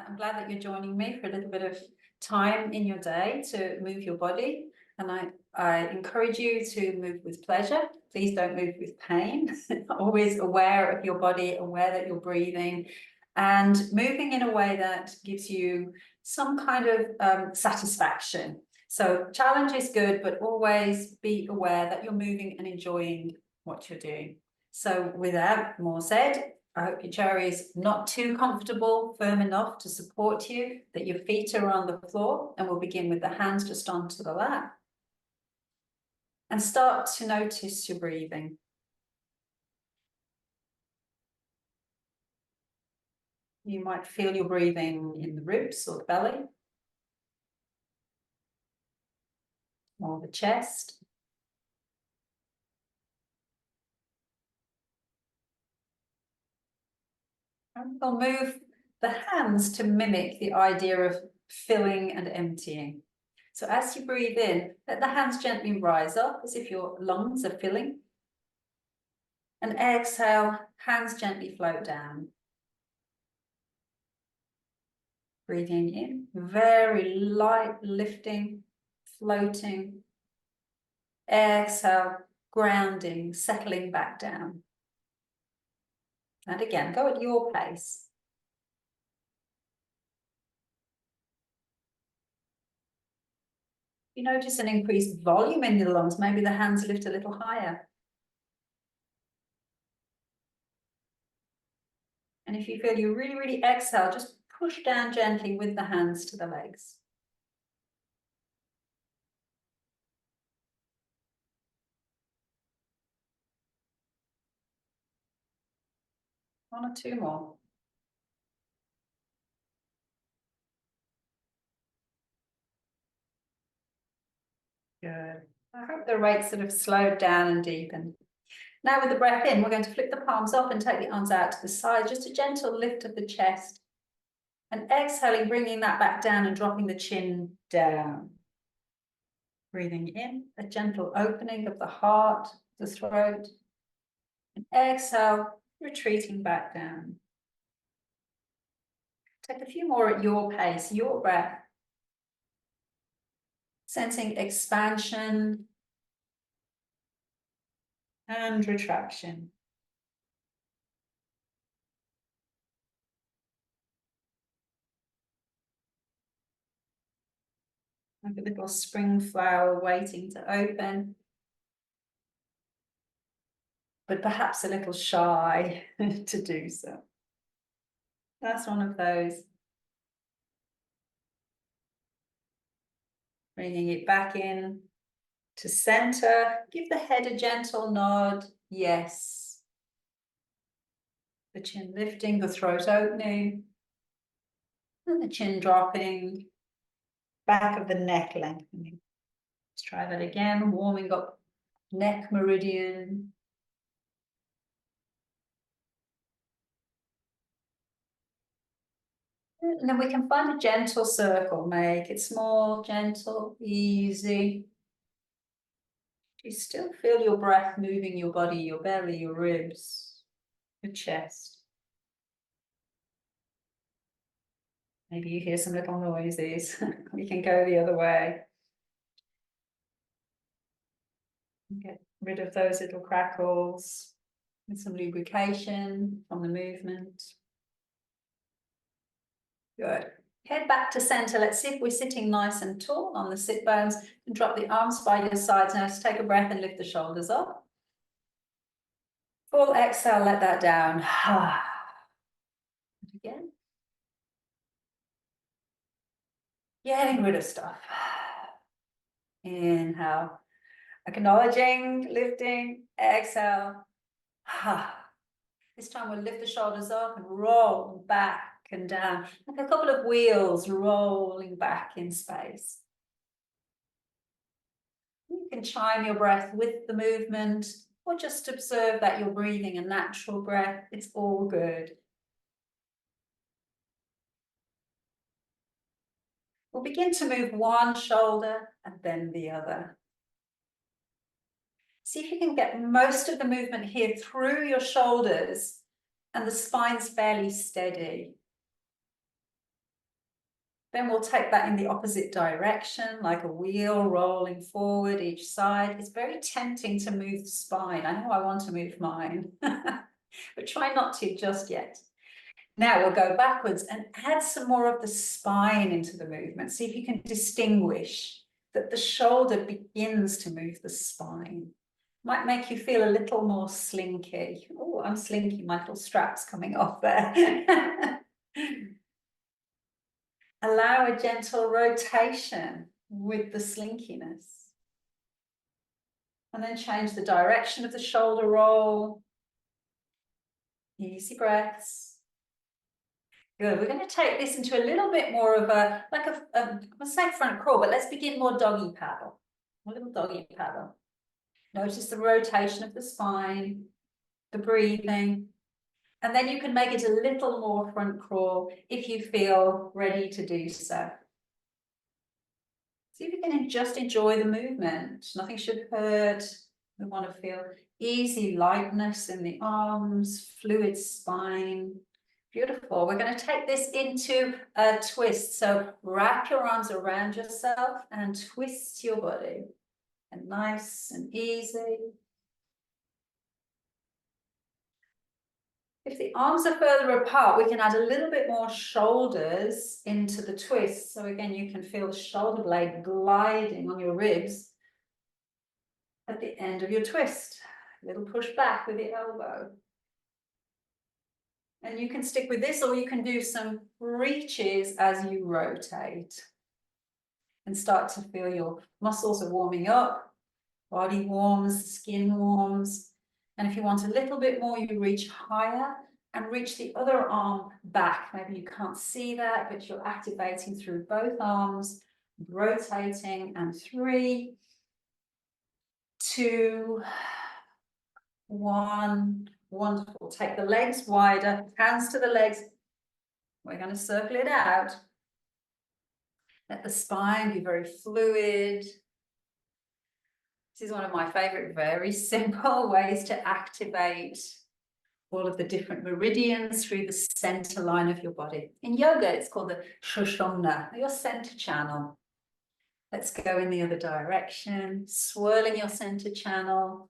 I'm glad that you're joining me for a little bit of time in your day to move your body. And I encourage you to move with pleasure. Please don't move with pain. Always aware of your body, aware that you're breathing, and moving in a way that gives you some kind of satisfaction. So challenge is good, but always be aware that you're moving and enjoying what you're doing. So without more said, I hope your chair is not too comfortable, firm enough to support you, that your feet are on the floor, and we'll begin with the hands just onto the lap. And start to notice your breathing. You might feel your breathing in the ribs or the belly, or the chest. And we'll move the hands to mimic the idea of filling and emptying. So as you breathe in, let the hands gently rise up as if your lungs are filling. And exhale, hands gently float down. Breathing in, very light lifting, floating. Exhale, grounding, settling back down. And again, go at your pace. You notice an increased volume in the lungs, maybe the hands lift a little higher. And if you feel you really exhale, just push down gently with the hands to the legs. One or two more. Good. I hope the rate sort of slowed down and deepened. Now with the breath in, we're going to flip the palms up and take the arms out to the side, just a gentle lift of the chest. And exhaling, bringing that back down and dropping the chin down. Breathing in, a gentle opening of the heart, the throat. And exhale, retreating back down. Take a few more at your pace, your breath. Sensing expansion and retraction. Like a little spring flower waiting to open, but perhaps a little shy to do so. That's one of those. Bringing it back in to center. Give the head a gentle nod. Yes. The chin lifting, the throat opening, and the chin dropping. Back of the neck lengthening. Let's try that again, warming up neck meridian. And then we can find a gentle circle, make it small, gentle, easy. Do you still feel your breath moving your body, your belly, your ribs, your chest? Maybe you hear some little noises. We can go the other way. Get rid of those little crackles with some lubrication from the movement. Good. Head back to center. Let's see if we're sitting nice and tall on the sit bones. And drop the arms by your sides. Now just take a breath and lift the shoulders up. Full exhale, let that down. Again. Getting rid of stuff. Inhale. Acknowledging, lifting, exhale. This time we'll lift the shoulders up and roll back and down, like a couple of wheels rolling back in space. You can chime your breath with the movement, or just observe that you're breathing a natural breath. It's all good. We'll begin to move one shoulder and then the other. See if you can get most of the movement here through your shoulders and the spine's fairly steady. Then we'll take that in the opposite direction, like a wheel rolling forward each side. It's very tempting to move the spine. I know I want to move mine, but try not to just yet. Now we'll go backwards and add some more of the spine into the movement. See if you can distinguish that the shoulder begins to move the spine. Might make you feel a little more slinky. Oh, I'm slinky, my little strap's coming off there. Allow a gentle rotation with the slinkiness. And then change the direction of the shoulder roll. Easy breaths. Good. We're going to take this into a little bit more of a, like let's say front crawl, but let's begin more doggy paddle. A little doggy paddle. Notice the rotation of the spine, the breathing. And then you can make it a little more front crawl if you feel ready to do so. See if you can just enjoy the movement. Nothing should hurt. We want to feel easy lightness in the arms, fluid spine. Beautiful. We're going to take this into a twist. So wrap your arms around yourself and twist your body. And nice and easy. If the arms are further apart, we can add a little bit more shoulders into the twist. So again, you can feel the shoulder blade gliding on your ribs at the end of your twist. A little push back with the elbow. And you can stick with this, or you can do some reaches as you rotate. And start to feel your muscles are warming up, body warms, skin warms. And if you want a little bit more, you reach higher and reach the other arm back. Maybe you can't see that, but you're activating through both arms, rotating, and 3, 2, 1. Wonderful. Take the legs wider, hands to the legs. We're going to circle it out. Let the spine be very fluid. This is one of my favorite, very simple ways to activate all of the different meridians through the center line of your body. In yoga, it's called the Shoshana, your center channel. Let's go in the other direction, swirling your center channel.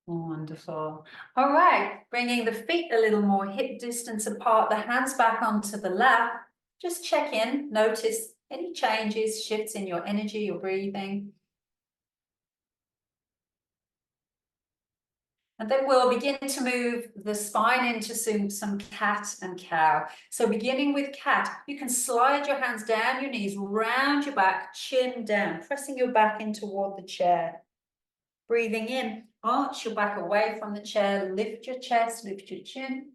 Wonderful. All right, bringing the feet a little more hip distance apart, the hands back onto the lap. Just check in, notice any changes, shifts in your energy, your breathing. And then we'll begin to move the spine into some cat and cow. So beginning with cat, you can slide your hands down your knees, round your back, chin down, pressing your back in toward the chair. Breathing in, arch your back away from the chair, lift your chest, lift your chin.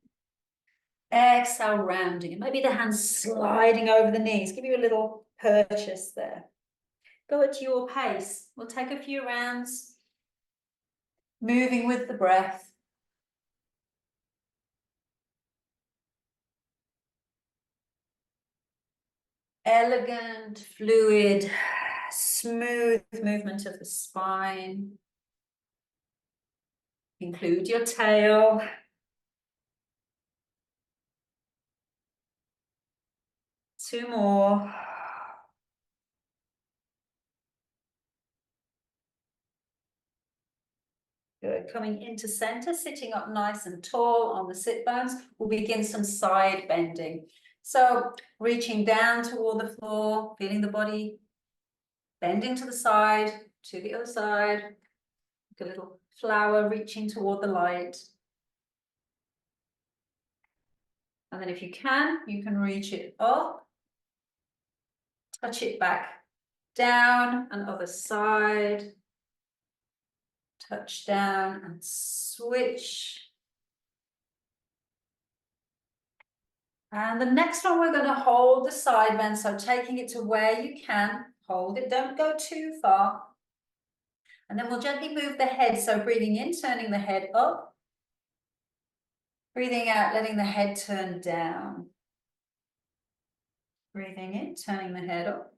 Exhale, rounding, and maybe the hands sliding over the knees. Give you a little purchase there. Go at your pace. We'll take a few rounds, moving with the breath. Elegant, fluid, smooth movement of the spine. Include your tail. Two more. Good. Coming into center, sitting up nice and tall on the sit bones, we'll begin some side bending. So reaching down toward the floor, feeling the body bending to the side, to the other side. Like a little flower reaching toward the light. And then if you can reach it up, touch it back down, and other side. Touch down and switch. And the next one, we're going to hold the side bend. So taking it to where you can, hold it, don't go too far. And then we'll gently move the head. So breathing in, turning the head up. Breathing out, letting the head turn down. Breathing in, turning the head up.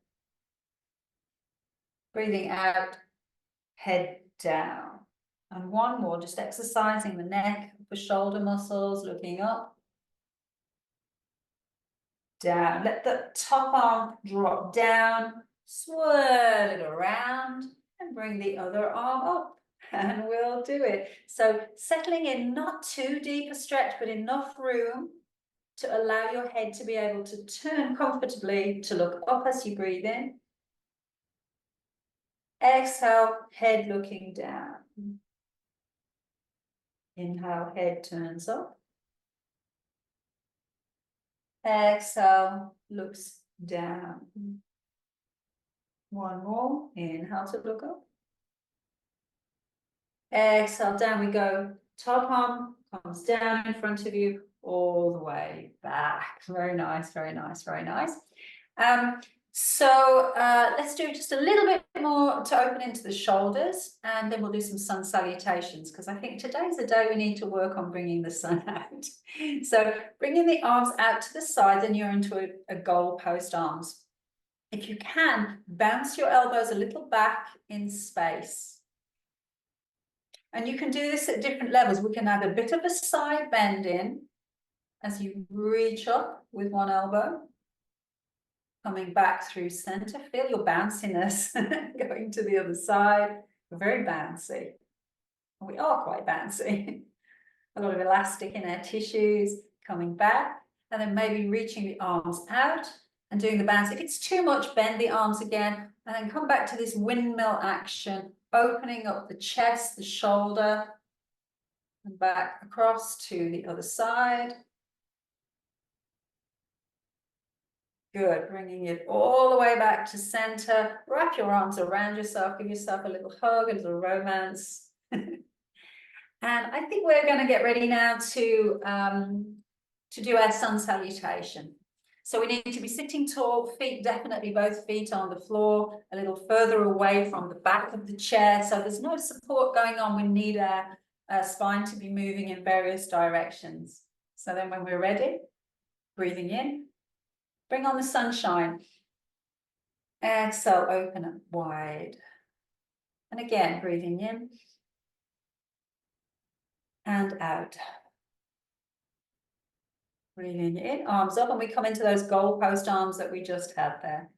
Breathing out, head down. And one more, just exercising the neck, the shoulder muscles, looking up. down. Let the top arm drop down, swirl it around, and bring the other arm up. And we'll do it. So settling in, not too deep a stretch, but enough room to allow your head to be able to turn comfortably, to look up as you breathe in. Exhale, head looking down. Inhale, head turns up. Exhale, looks down. One more. Inhale to look up. Exhale, down we go. Top arm comes down in front of you, all the way back. Very nice, very nice, very nice. So let's do just a little bit more to open into the shoulders, and then we'll do some sun salutations, because I think today's the day we need to work on bringing the sun out. So bringing the arms out to the side, then you're into a goal post arms. If you can, bounce your elbows a little back in space. And you can do this at different levels. We can add a bit of a side bend in as you reach up with one elbow, coming back through center. Feel your bounciness going to the other side. We're very bouncy. We are quite bouncy. A lot of elastic in our tissues, coming back, and then maybe reaching the arms out and doing the bounce. If it's too much, bend the arms again, and then come back to this windmill action, opening up the chest, the shoulder, and back across to the other side. Good, bringing it all the way back to center. Wrap your arms around yourself, give yourself a little hug, a little romance. And I think we're going to get ready now to do our sun salutation. So we need to be sitting tall, feet definitely both feet on the floor, a little further away from the back of the chair. So there's no support going on. We need our spine to be moving in various directions. So then when we're ready, breathing in, bring on the sunshine. Exhale, open it wide. And again, breathing in and out. Breathing in, arms up, and we come into those goalpost arms that we just had there.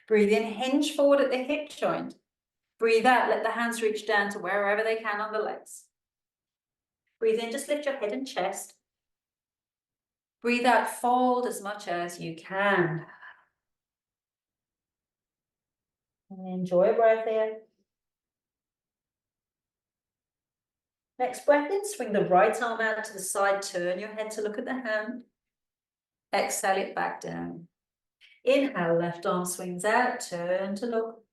Breathe in, hinge forward at the hip joint. Breathe out, let the hands reach down to wherever they can on the legs. Breathe in, just lift your head and chest. Breathe out, fold as much as you can. And enjoy a breath here. Next breath in, swing the right arm out to the side, turn your head to look at the hand. Exhale it back down. Inhale, left arm swings out, turn to look.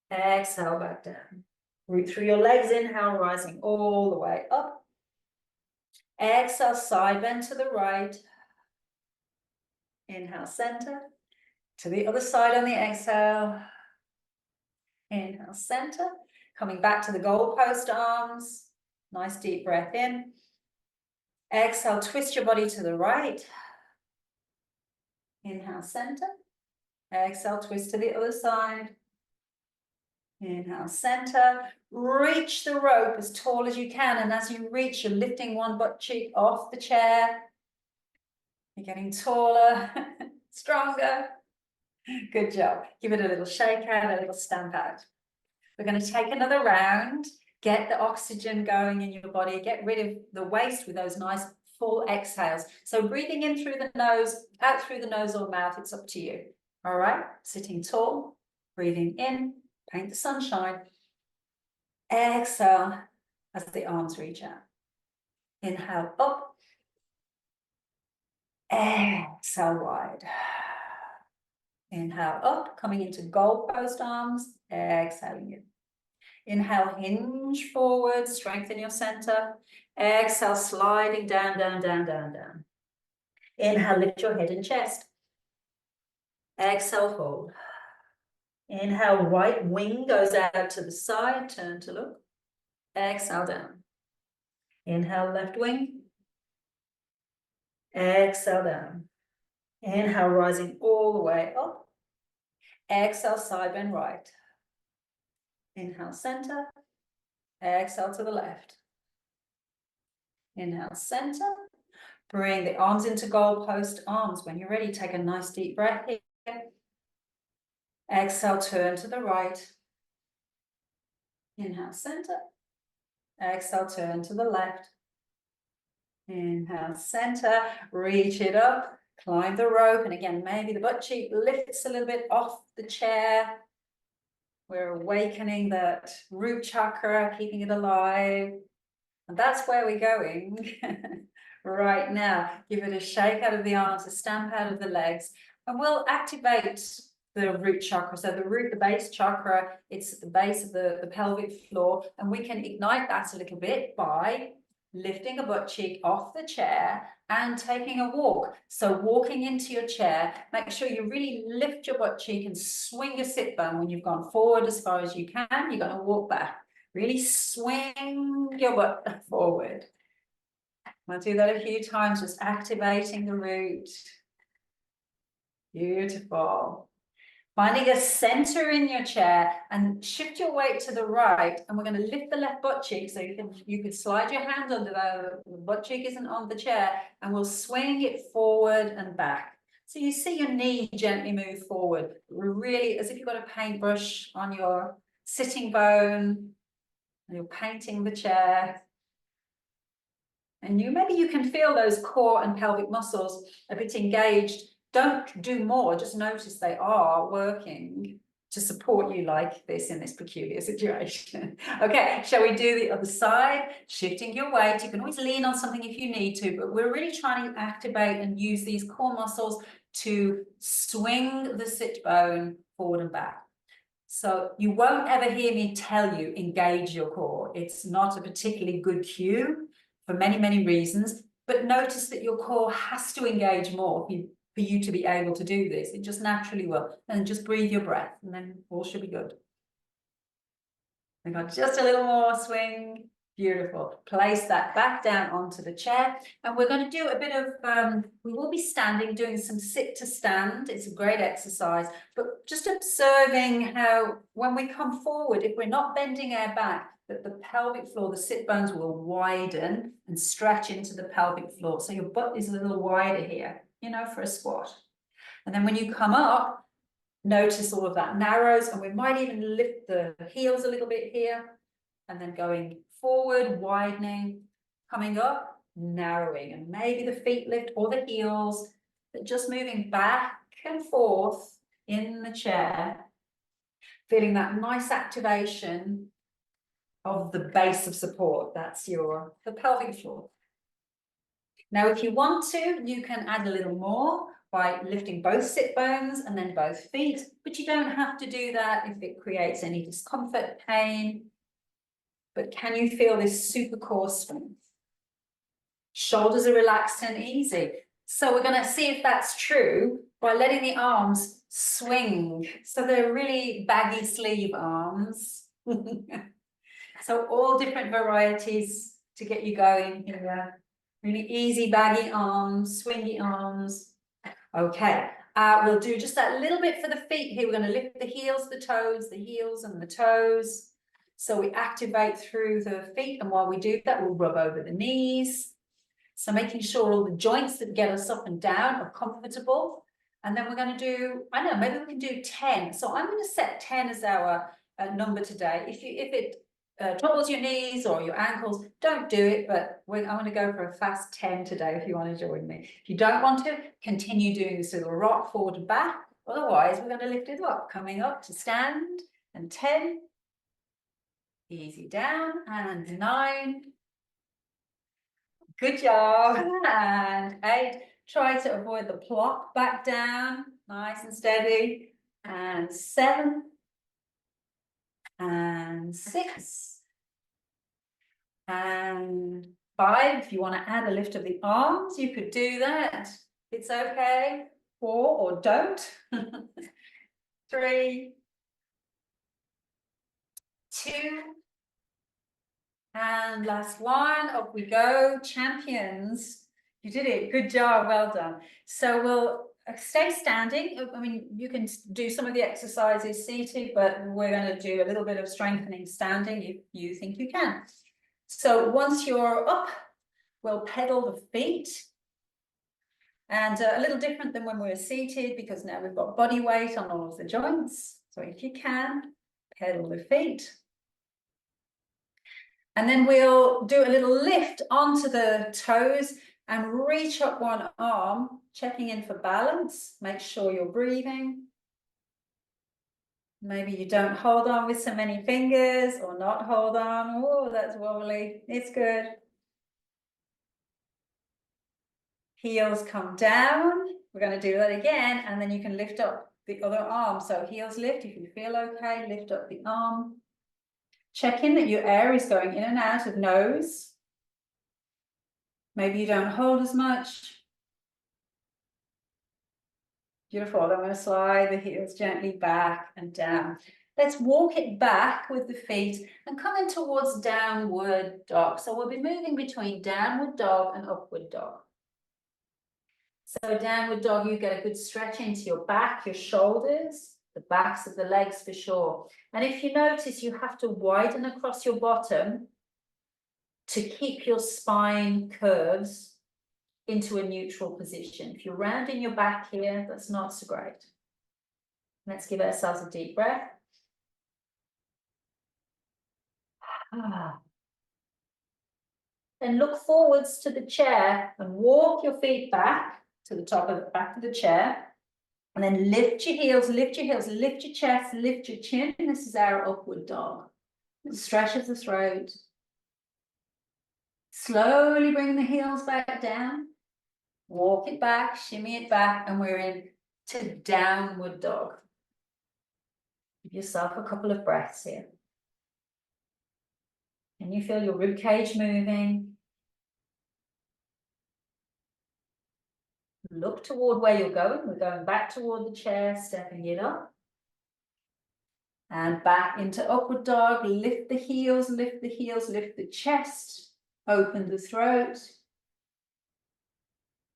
Exhale back down. Root through your legs, inhale, rising all the way up. Exhale, side bend to the right. Inhale, center. To the other side on the exhale. Inhale, center. Coming back to the goalpost arms. Nice deep breath in. Exhale, twist your body to the right. Inhale, center. Exhale, twist to the other side. Inhale, center. Reach the rope as tall as you can. And as you reach, you're lifting one butt cheek off the chair. You're getting taller, stronger. Good job. Give it a little shake out, a little stamp out. We're going to take another round. Get the oxygen going in your body. Get rid of the waste with those nice full exhales. So breathing in through the nose, out through the nose or mouth, it's up to you. All right, sitting tall, breathing in, paint the sunshine. Exhale as the arms reach out. Inhale up. Exhale wide. Inhale up, coming into goalpost arms. Exhaling in. Inhale, hinge forward, strengthen your center. Exhale, sliding down, down, down, down, down. Inhale, lift your head and chest. Exhale, fold. Inhale, right wing goes out to the side, turn to look. Exhale, down. Inhale, left wing. Exhale, down. Inhale, rising all the way up. Exhale, side bend right. Inhale, center. Exhale to the left. Inhale, center. Bring the arms into goalpost arms. When you're ready, take a nice deep breath here. Exhale, turn to the right. Inhale, center. Exhale, turn to the left. Inhale, center, reach it up, climb the rope. And again, maybe the butt cheek lifts a little bit off the chair. We're awakening that root chakra, keeping it alive. And that's where we're going right now. Give it a shake out of the arms, a stamp out of the legs, and we'll activate the root chakra. So the base chakra, it's at the base of the pelvic floor, and we can ignite that a little bit by lifting a butt cheek off the chair and taking a walk. So walking into your chair, make sure you really lift your butt cheek and swing your sit bone when you've gone forward as far as you can. You're going to walk back. Really swing your butt forward. I'll do that a few times, just activating the root. Beautiful. Finding a center in your chair and shift your weight to the right. And we're going to lift the left butt cheek. So you can slide your hand under the butt cheek isn't on the chair, and we'll swing it forward and back. So you see your knee gently move forward. We're really, as if you've got a paintbrush on your sitting bone, and you're painting the chair. And maybe you can feel those core and pelvic muscles a bit engaged. Don't do more, just notice they are working to support you like this in this peculiar situation. Okay, shall we do the other side? Shifting your weight. You can always lean on something if you need to, but we're really trying to activate and use these core muscles to swing the sit bone forward and back. So you won't ever hear me tell you engage your core. It's not a particularly good cue for many, many reasons, but notice that your core has to engage more for you to be able to do this. It just naturally will. And just breathe your breath, and then all should be good. We've got just a little more swing. Beautiful. Place that back down onto the chair. And we're going to do a bit of, we will be standing, doing some sit to stand. It's a great exercise, but just observing how when we come forward, if we're not bending our back, that the pelvic floor, the sit bones will widen and stretch into the pelvic floor. So your butt is a little wider here, for a squat. And then when you come up, notice all of that narrows, and we might even lift the heels a little bit here, and then going forward, widening, coming up, narrowing, and maybe the feet lift or the heels, but just moving back and forth in the chair, feeling that nice activation of the base of support. That's the pelvic floor. Now, if you want to, you can add a little more by lifting both sit bones and then both feet, but you don't have to do that if it creates any discomfort, pain. But can you feel this super core strength? Shoulders are relaxed and easy. So we're going to see if that's true by letting the arms swing. So they're really baggy sleeve arms. So all different varieties to get you going here. Really easy baggy arms, swingy arms. Okay, we'll do just that little bit for the feet here. We're going to lift the heels and the toes. So we activate through the feet, and while we do that, we'll rub over the knees. So making sure all the joints that get us up and down are comfortable. And then we're going to do, maybe we can do 10. So I'm going to set 10 as our number today. If it troubles your knees or your ankles, don't do it, but I'm going to go for a fast 10 today if you want to join me. If you don't want to, continue doing this little rock forward and back. Otherwise, we're going to lift it up, coming up to stand, and 10. Easy down, and 9. Good job. And 8. Try to avoid the plop, back down, nice and steady. And 7. And 6. And 5. If you want to add a lift of the arms, you could do that. It's okay. 4, or don't. 3. 2. And last one, up we go, champions. You did it, good job, well done. So we'll stay standing. I mean, you can do some of the exercises seated, but we're going to do a little bit of strengthening standing if you think you can. So once you're up, we'll pedal the feet. And a little different than when we were seated, because now we've got body weight on all of the joints. So if you can, pedal the feet. And then we'll do a little lift onto the toes and reach up one arm, checking in for balance. Make sure you're breathing. Maybe you don't hold on with so many fingers, or not hold on. Oh, that's wobbly. It's good. Heels come down. We're going to do that again, and then you can lift up the other arm. So heels lift. If you feel okay, lift up the arm. Check in that your air is going in and out of nose. Maybe you don't hold as much. Beautiful. I'm going to slide the heels gently back and down. Let's walk it back with the feet and come in towards downward dog. So we'll be moving between downward dog and upward dog. So downward dog, you get a good stretch into your back, your shoulders, the backs of the legs for sure. And if you notice, you have to widen across your bottom to keep your spine curves into a neutral position. If you're rounding your back here, that's not so great. Let's give ourselves a deep breath. Then look forwards to the chair and walk your feet back to the top of the back of the chair. And then lift your heels, lift your heels, lift your chest, lift your chin. This is our upward dog. Stretch of the throat. Slowly bring the heels back down. Walk it back, shimmy it back, and we're in to downward dog. Give yourself a couple of breaths here. Can you feel your rib cage moving? Look toward where you're going. We're going back toward the chair, stepping it up. And back into upward dog. Lift the heels, lift the heels, lift the chest. Open the throat.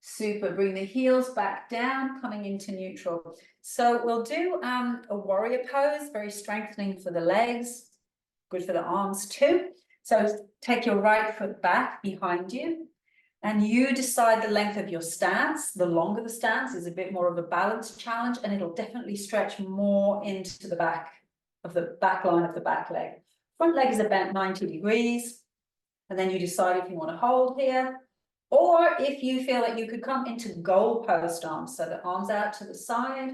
Super. Bring the heels back down, coming into neutral. So we'll do a warrior pose, very strengthening for the legs, good for the arms too. So take your right foot back behind you, and you decide the length of your stance. The longer the stance is a bit more of a balance challenge, and it'll definitely stretch more into the back of the back line of the back leg. Front leg is about 90 degrees, and then you decide if you want to hold here, or if you feel that you could come into goalpost arms, so the arms out to the side.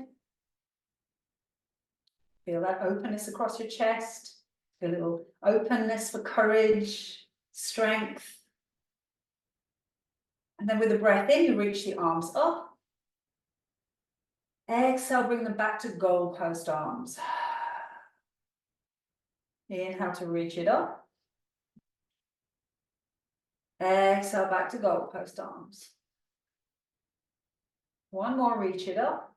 Feel that openness across your chest, a little openness for courage, strength. And then with a breath in, you reach the arms up. Exhale, bring them back to goalpost arms. Inhale to reach it up. Exhale, back to goalpost arms. One more, reach it up.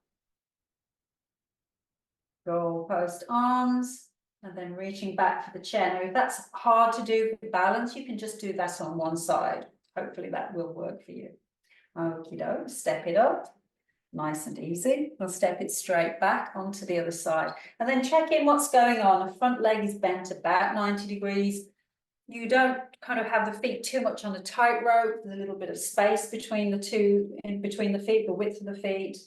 Goalpost arms, and then reaching back for the chair. Now, if that's hard to do for balance, you can just do that on one side. Hopefully that will work for you. Okie doke, step it up. Nice and easy. We'll step it straight back onto the other side. And then check in what's going on. The front leg is bent about 90 degrees. You don't kind of have the feet too much on a tightrope. There's a little bit of space between the two, in between the feet, the width of the feet.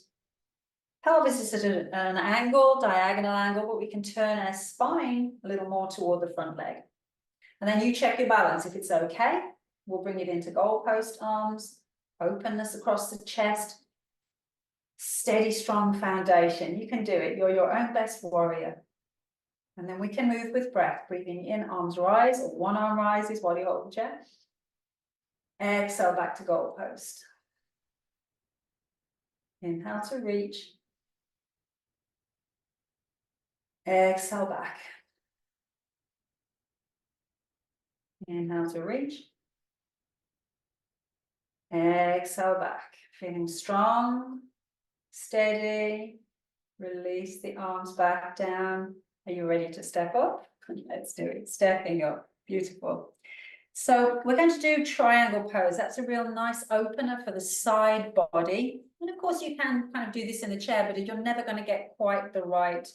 Pelvis is at an angle, diagonal angle, but we can turn our spine a little more toward the front leg. And then you check your balance. If it's okay, we'll bring it into goalpost arms, openness across the chest, steady, strong foundation. You can do it. You're your own best warrior. And then we can move with breath, breathing in, arms rise, or one arm rises while you hold the chair. Exhale, back to goalpost. Inhale to reach. Exhale back. Inhale to reach. Exhale back. Feeling strong, steady. Release the arms back down. Are you ready to step up? Let's do it. Stepping up. Beautiful. So we're going to do triangle pose. That's a real nice opener for the side body. And of course, you can kind of do this in the chair, but you're never going to get quite the right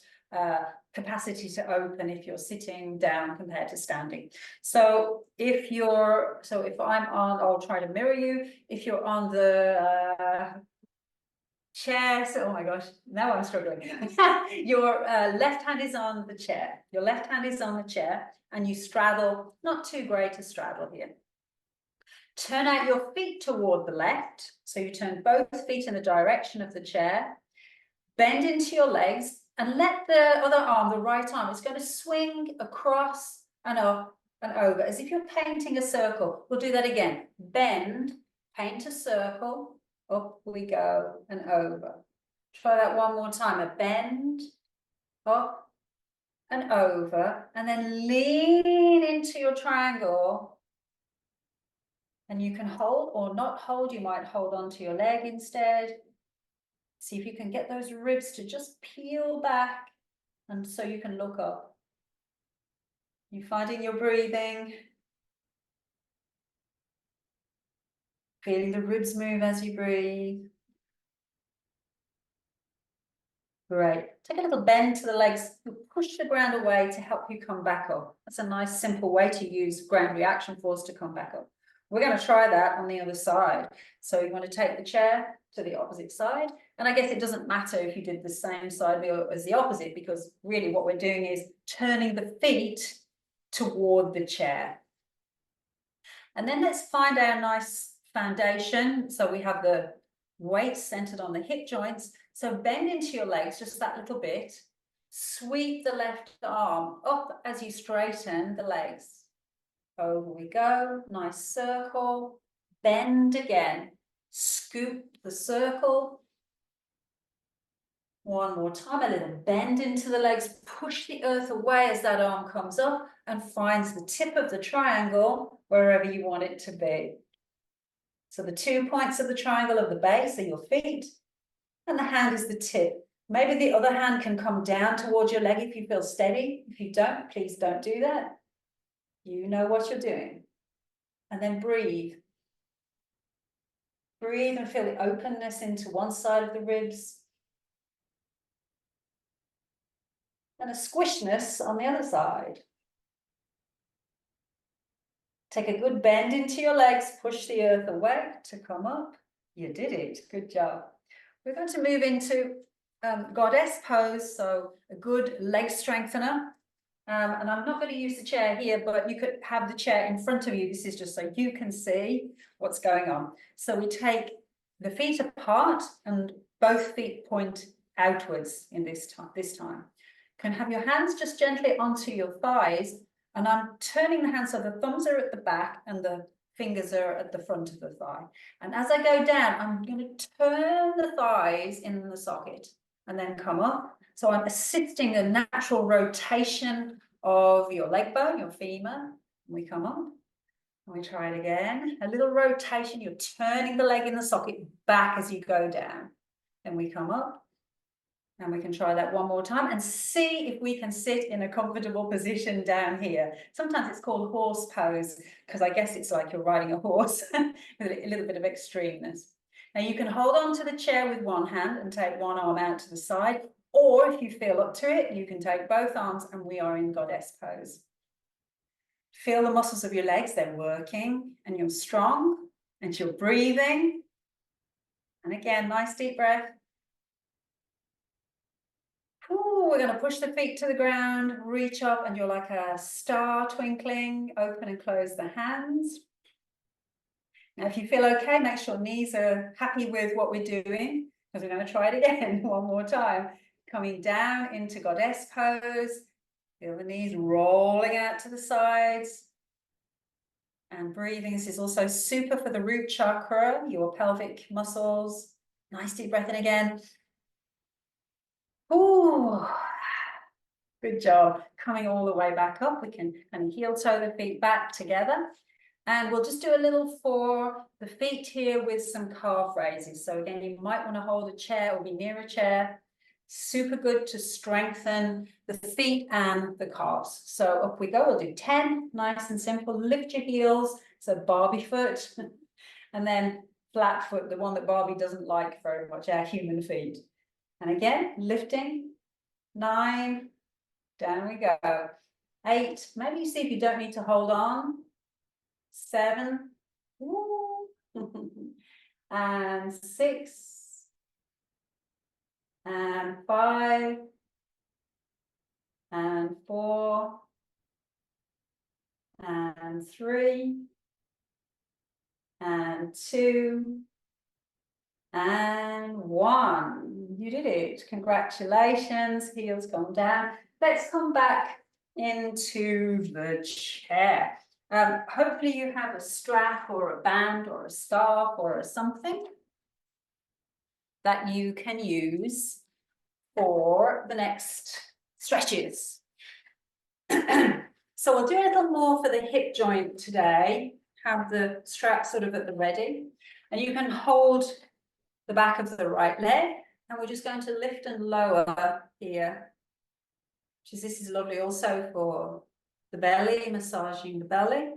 capacity to open if you're sitting down compared to standing. So if I'm on, I'll try to mirror you. If you're on the Chair, so, oh my gosh, now I'm struggling. Your left hand is on the chair. Your left hand is on the chair, and you straddle, not too great a straddle here. Turn out your feet toward the left. So you turn both feet in the direction of the chair. Bend into your legs and let the other arm, the right arm, is going to swing across and up and over as if you're painting a circle. We'll do that again. Bend, paint a circle, up we go and over. Try that one more time. A bend, up and over, and then lean into your triangle. And you can hold or not hold. You might hold onto your leg instead. See if you can get those ribs to just peel back, and so you can look up. You finding your breathing? Feeling the ribs move as you breathe. Great. Take a little bend to the legs. Push the ground away to help you come back up. That's a nice, simple way to use ground reaction force to come back up. We're going to try that on the other side. So you want to take the chair to the opposite side. And I guess it doesn't matter if you did the same side as the opposite, because really what we're doing is turning the feet toward the chair. And then let's find our nice foundation. So we have the weight centered on the hip joints. So bend into your legs just that little bit. Sweep the left arm up as you straighten the legs. Over we go. Nice circle. Bend again. Scoop the circle. One more time, a little bend into the legs. Push the earth away as that arm comes up and finds the tip of the triangle wherever you want it to be. So the 2 points of the triangle of the base are your feet, and the hand is the tip. Maybe the other hand can come down towards your leg if you feel steady. If you don't, please don't do that. You know what you're doing. And then breathe. Breathe and feel the openness into one side of the ribs, and a squishness on the other side. Take a good bend into your legs, push the earth away to come up. You did it, good job. We're going to move into goddess pose, so a good leg strengthener. And I'm not going to use the chair here, but you could have the chair in front of you. This is just so you can see what's going on. So we take the feet apart and both feet point outwards in this time. You can have your hands just gently onto your thighs, and I'm turning the hands so the thumbs are at the back and the fingers are at the front of the thigh. And as I go down, I'm going to turn the thighs in the socket and then come up. So I'm assisting the natural rotation of your leg bone, your femur. We come up. And we try it again. A little rotation. You're turning the leg in the socket back as you go down. Then we come up. And we can try that one more time and see if we can sit in a comfortable position down here. Sometimes it's called horse pose, because I guess it's like you're riding a horse with a little bit of extremeness. Now you can hold on to the chair with one hand and take one arm out to the side, or if you feel up to it, you can take both arms, and we are in goddess pose. Feel the muscles of your legs, they're working, and you're strong, and you're breathing. And again, nice deep breath. Ooh, we're going to push the feet to the ground, reach up, and you're like a star twinkling. Open and close the hands. Now, if you feel okay, make sure knees are happy with what we're doing, because we're going to try it again one more time. Coming down into goddess pose. Feel the knees rolling out to the sides. And breathing. This is also super for the root chakra, your pelvic muscles. Nice deep breath in again. Ooh. Good job. Coming all the way back up. We can kind of heel toe the feet back together. And we'll just do a little for the feet here with some calf raises. So again, you might want to hold a chair or be near a chair. Super good to strengthen the feet and the calves. So up we go. We'll do 10. Nice and simple. Lift your heels. So Barbie foot. And then flat foot, the one that Barbie doesn't like very much, our human feet. And again, lifting. 9. Down we go. 8. Maybe you see if you don't need to hold on. 7. Woo. And 6. and 5, and 4, and 3, and 2, and 1. You did it. Congratulations. Heels gone down. Let's come back into the chair. Hopefully you have a strap or a band or a scarf or something that you can use for the next stretches. So we'll do a little more for the hip joint today. Have the strap sort of at the ready, and you can hold the back of the right leg, and we're just going to lift and lower here. This is lovely also for the belly, massaging the belly.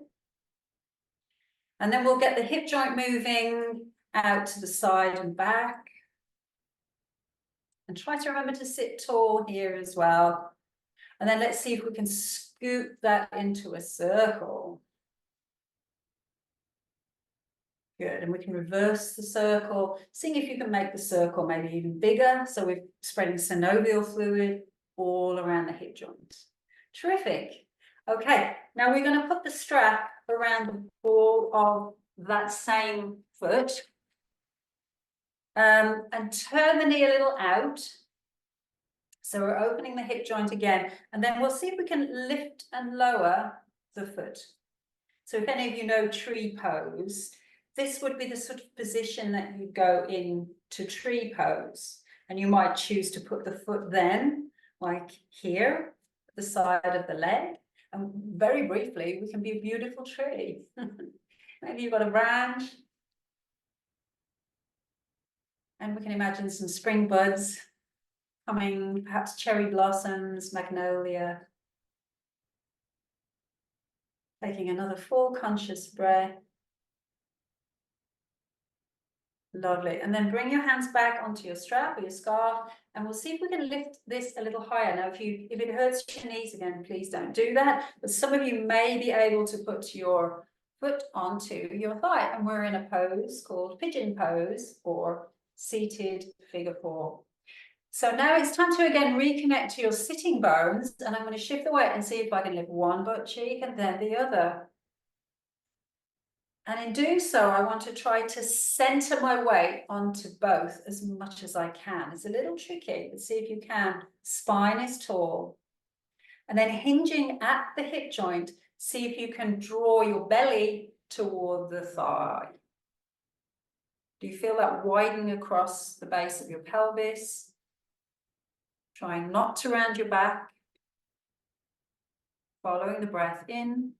And then we'll get the hip joint moving out to the side and back. And try to remember to sit tall here as well. And then let's see if we can scoop that into a circle. Good, and we can reverse the circle, seeing if you can make the circle maybe even bigger. So we're spreading synovial fluid all around the hip joint. Terrific. Okay, now we're going to put the strap around the ball of that same foot and turn the knee a little out. So we're opening the hip joint again, and then we'll see if we can lift and lower the foot. So if any of you know tree pose, this would be the sort of position that you go in to tree pose. And you might choose to put the foot then, like here, at the side of the leg. And very briefly, we can be a beautiful tree. Maybe you've got a branch. And we can imagine some spring buds coming, perhaps cherry blossoms, magnolia. Taking another full conscious breath. Lovely. And then bring your hands back onto your strap or your scarf, and we'll see if we can lift this a little higher. Now, if it hurts your knees again, please don't do that. But some of you may be able to put your foot onto your thigh, and we're in a pose called pigeon pose or seated figure 4. So now it's time to again reconnect to your sitting bones, and I'm going to shift the weight and see if I can lift one butt cheek and then the other. And in doing so, I want to try to center my weight onto both as much as I can. It's a little tricky, but see if you can. Spine is tall. And then hinging at the hip joint, see if you can draw your belly toward the thigh. Do you feel that widening across the base of your pelvis? Trying not to round your back. Following the breath in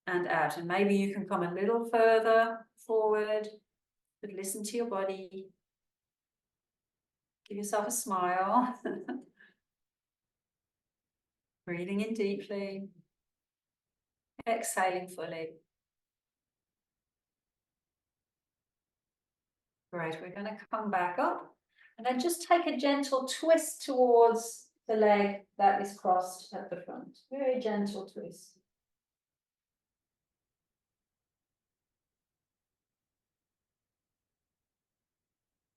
and out. And maybe you can come a little further forward, but listen to your body. Give yourself a smile. Breathing in deeply. Exhaling fully. Great, we're going to come back up and then just take a gentle twist towards the leg that is crossed at the front. Very gentle twist.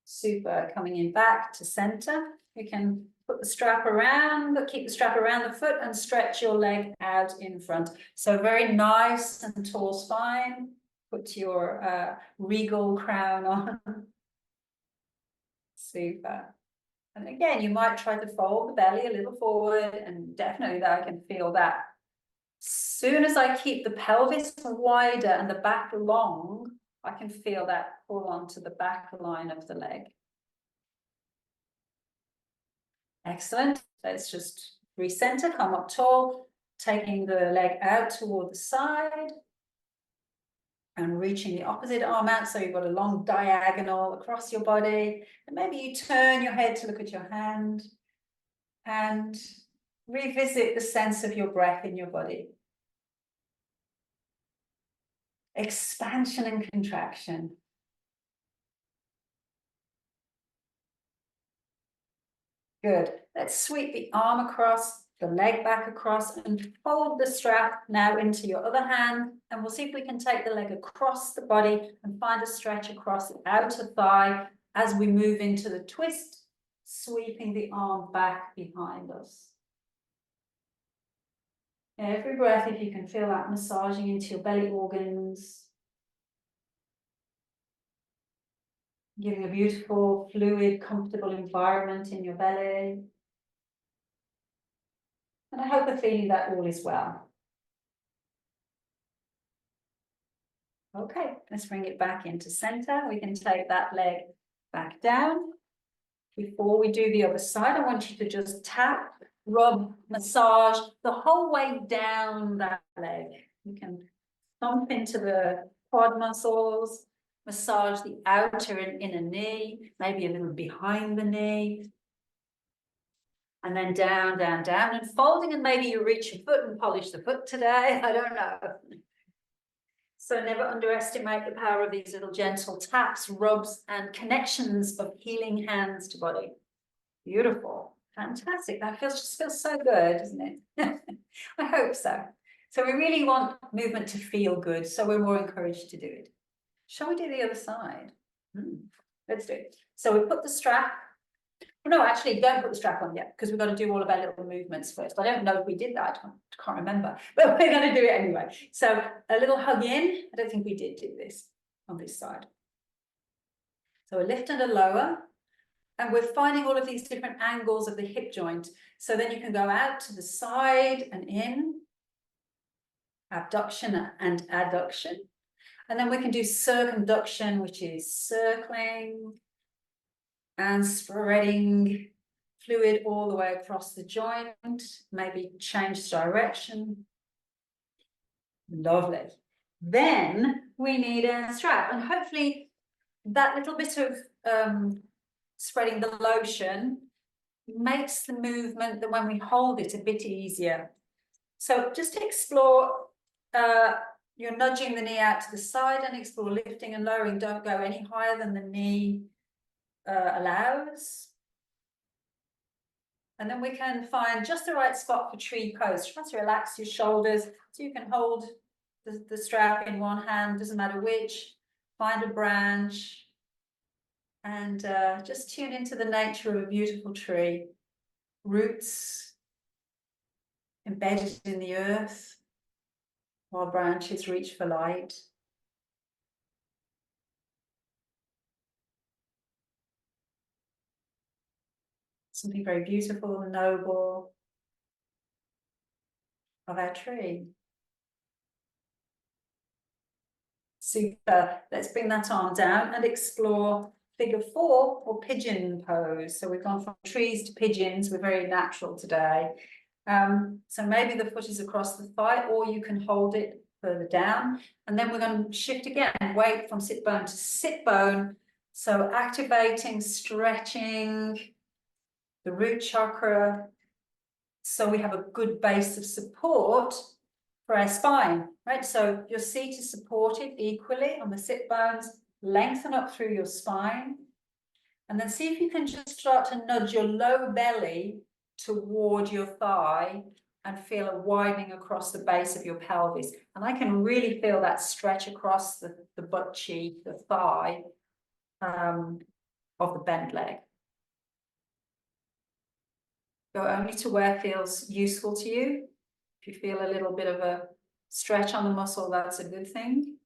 Super. Coming in back to center. We can put the strap around, keep the strap around the foot and stretch your leg out in front. So very nice and tall spine. Put your regal crown on. Super. And again, you might try to fold the belly a little forward, and definitely that I can feel that. Soon as I keep the pelvis wider and the back long, I can feel that pull onto the back line of the leg. Excellent. Let's just recenter, come up tall, taking the leg out toward the side and reaching the opposite arm out. So you've got a long diagonal across your body. And maybe you turn your head to look at your hand and revisit the sense of your breath in your body. Expansion and contraction. Good. Let's sweep the arm across, the leg back across, and fold the strap now into your other hand. And we'll see if we can take the leg across the body and find a stretch across the outer thigh as we move into the twist, sweeping the arm back behind us. Every breath, if you can feel that massaging into your belly organs, giving a beautiful, fluid, comfortable environment in your belly. And I hope you're feeling that all is well. Okay, let's bring it back into center. We can take that leg back down. Before we do the other side, I want you to just tap, rub, massage the whole way down that leg. You can thump into the quad muscles, massage the outer and inner knee, maybe a little behind the knee. And then down, down, down, and folding, and maybe you reach your foot and polish the foot today. I don't know. So never underestimate the power of these little gentle taps, rubs, and connections of healing hands to body. Beautiful. Fantastic. That just feels so good, doesn't it? I hope so. So we really want movement to feel good, so we're more encouraged to do it. Shall we do the other side? Let's do it. So we put the strap. No, actually, don't put the strap on yet, because we've got to do all of our little movements first. I don't know if we did that. I can't remember, but we're going to do it anyway. So a little hug in. I don't think we did do this on this side. So a lift and a lower. And we're finding all of these different angles of the hip joint. So then you can go out to the side and in. Abduction and adduction. And then we can do circumduction, which is circling and spreading fluid all the way across the joint, maybe change direction. Lovely. Then we need a strap, and hopefully that little bit of spreading the lotion makes the movement that when we hold it a bit easier. So just explore, you're nudging the knee out to the side, and explore lifting and lowering. Don't go any higher than the knee allows. And then we can find just the right spot for tree pose. Try to relax your shoulders so you can hold the strap in one hand, doesn't matter which. Find a branch and just tune into the nature of a beautiful tree. Roots embedded in the earth while branches reach for light. Something very beautiful and noble of our tree. Super. Let's bring that arm down and explore figure 4 or pigeon pose. So we've gone from trees to pigeons. We're very natural today. So maybe the foot is across the thigh, or you can hold it further down. And then we're going to shift again, weight from sit bone to sit bone. So activating, stretching the root chakra, so we have a good base of support for our spine, right? So your seat is supported equally on the sit bones, lengthen up through your spine, and then see if you can just start to nudge your low belly toward your thigh and feel a widening across the base of your pelvis. And I can really feel that stretch across the butt cheek, the thigh of the bent leg. Go only to where feels useful to you. If you feel a little bit of a stretch on the muscle, that's a good thing.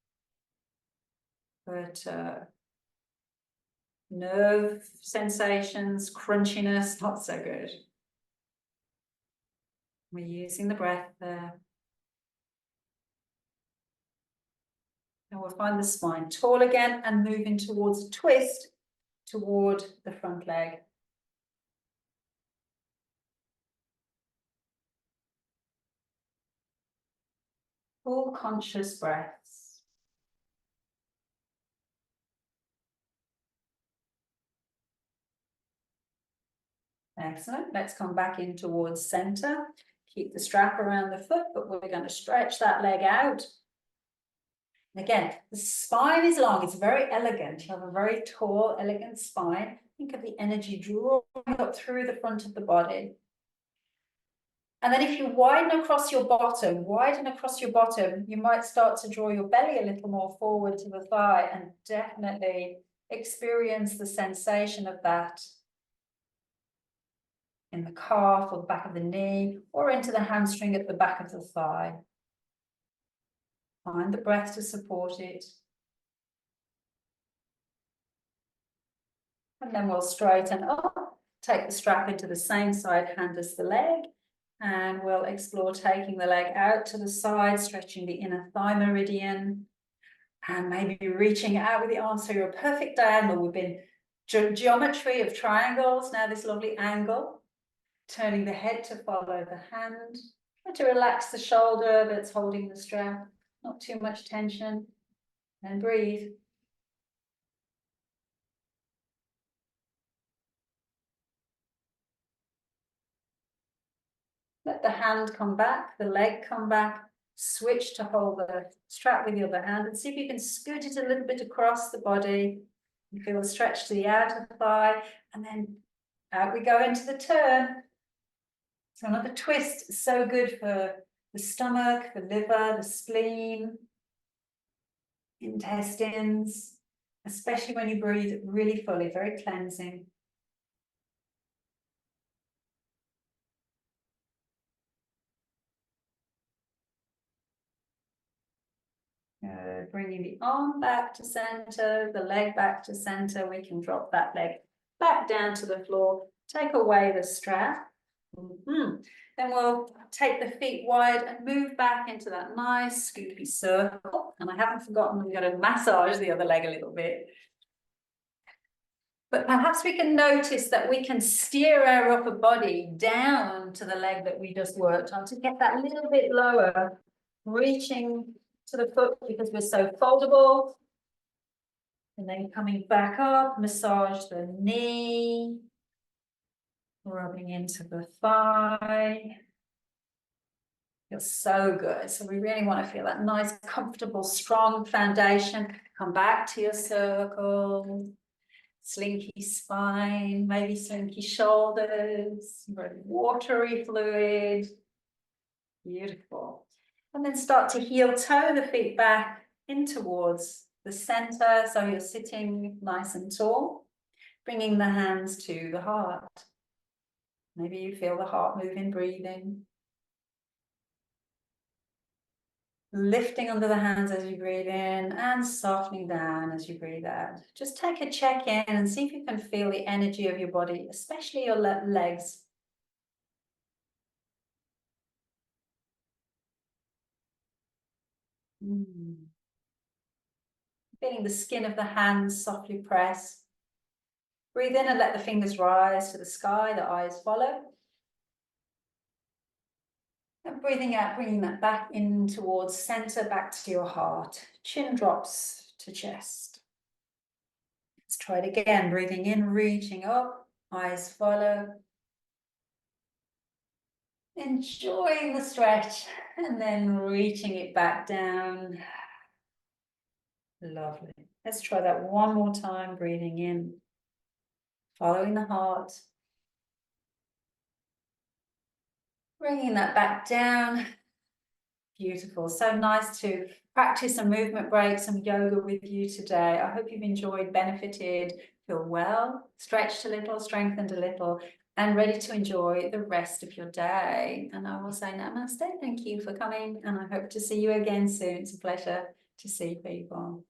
But nerve sensations, crunchiness, not so good. We're using the breath there. And we'll find the spine tall again and moving towards a twist toward the front leg. Full conscious breaths. Excellent. Let's come back in towards center. Keep the strap around the foot, but we're going to stretch that leg out. And again, the spine is long. It's very elegant. You have a very tall, elegant spine. Think of the energy drawing up through the front of the body. And then if you widen across your bottom, you might start to draw your belly a little more forward to the thigh, and definitely experience the sensation of that in the calf or the back of the knee, or into the hamstring at the back of the thigh. Find the breath to support it. And then we'll straighten up, take the strap into the same side hand as the leg, and we'll explore taking the leg out to the side, stretching the inner thigh meridian, and maybe reaching out with the arms so you're a perfect diagonal. We've been geometry of triangles, now this lovely angle, turning the head to follow the hand. Try to relax the shoulder that's holding the strap, not too much tension, and breathe. Let the hand come back, the leg come back, switch to hold the strap with the other hand, and see if you can scoot it a little bit across the body. You feel a stretch to the outer thigh, and then out we go into the turn. So another twist, so good for the stomach, the liver, the spleen, intestines, especially when you breathe really fully, very cleansing. Bringing the arm back to center, the leg back to center. We can drop that leg back down to the floor, take away the strap. Then we'll take the feet wide and move back into that nice scoopy circle. And I haven't forgotten, we've got to massage the other leg a little bit. But perhaps we can notice that we can steer our upper body down to the leg that we just worked on to get that little bit lower, reaching to the foot because we're so foldable. And then coming back up, massage the knee, rubbing into the thigh. Feels so good. So we really want to feel that nice, comfortable, strong foundation. Come back to your circle. Slinky spine, maybe slinky shoulders, watery fluid. Beautiful. And then start to heel toe the feet back in towards the center. So you're sitting nice and tall, bringing the hands to the heart. Maybe you feel the heart move in breathing. Lifting under the hands as you breathe in and softening down as you breathe out. Just take a check in and see if you can feel the energy of your body, especially your legs. Feeling the skin of the hands softly press. Breathe in and let the fingers rise to the sky, the eyes follow. And breathing out, bringing that back in towards center, back to your heart. Chin drops to chest. Let's try it again. Breathing in, reaching up, eyes follow. Enjoying the stretch and then reaching it back down. Lovely. Let's try that one more time. Breathing in, following the heart. Bringing that back down. Beautiful. So nice to practice some movement breaks, some yoga with you today. I hope you've enjoyed, benefited, feel well, stretched a little, strengthened a little, and ready to enjoy the rest of your day. And I will say namaste. Thank you for coming, and I hope to see you again soon. It's a pleasure to see people.